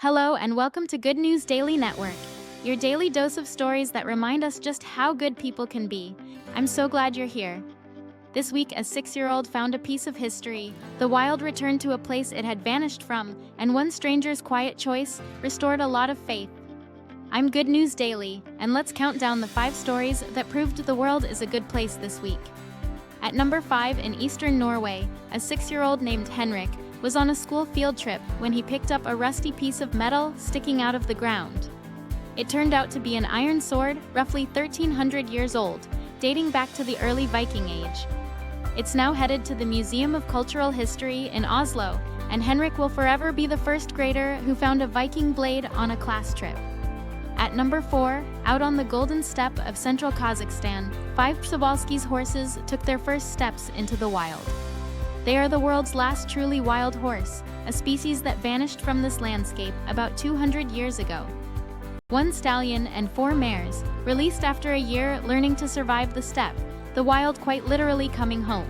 Hello and welcome to Good News Daily Network, your daily dose of stories that remind us just how good people can be. I'm so glad you're here. This week, a 6-year-old found a piece of history. The wild returned to a place it had vanished from, and one stranger's quiet choice restored a lot of faith. I'm Good News Daily, and let's count down the 5 stories that proved the world is a good place this week. At number 5, in eastern Norway, a 6-year-old named Henrik was on a school field trip when he picked up a rusty piece of metal sticking out of the ground. It turned out to be an iron sword, roughly 1,300 years old, dating back to the early Viking age. It's now headed to the Museum of Cultural History in Oslo, and Henrik will forever be the first grader who found a Viking blade on a class trip. At number 4, out on the golden steppe of central Kazakhstan, 5 Przewalski's horses took their first steps into the wild. They are the world's last truly wild horse, a species that vanished from this landscape about 200 years ago. 1 stallion and 4 mares, released after a year learning to survive the steppe, the wild quite literally coming home.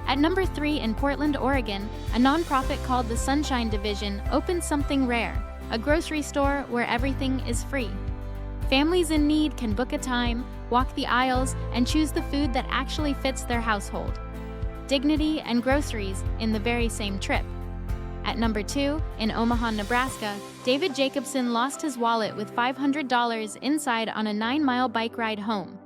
At number 3, in Portland, Oregon, a nonprofit called the Sunshine Division opened something rare, a grocery store where everything is free. Families in need can book a time, walk the aisles, and choose the food that actually fits their household. Dignity and groceries in the very same trip. At number 2, in Omaha, Nebraska, David Jacobson lost his wallet with $500 inside on a 9-mile bike ride home.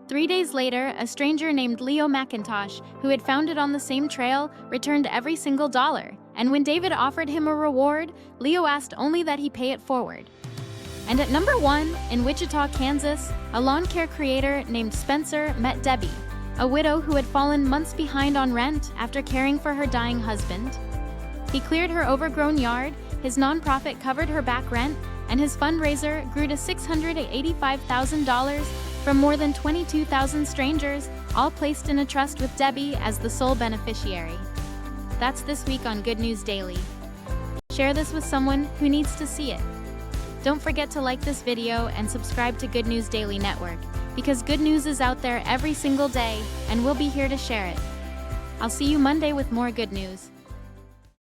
3 days later, a stranger named Leo McIntosh, who had found it on the same trail, returned every single dollar. And when David offered him a reward, Leo asked only that he pay it forward. And at number 1, in Wichita, Kansas, a lawn care creator named Spencer met Debbie, a widow who had fallen months behind on rent after caring for her dying husband. He cleared her overgrown yard, his nonprofit covered her back rent, and his fundraiser grew to $685,000 from more than 22,000 strangers, all placed in a trust with Debbie as the sole beneficiary. That's this week on Good News Daily. Share this with someone who needs to see it. Don't forget to like this video and subscribe to Good News Daily Network, because good news is out there every single day, and we'll be here to share it. I'll see you Monday with more good news.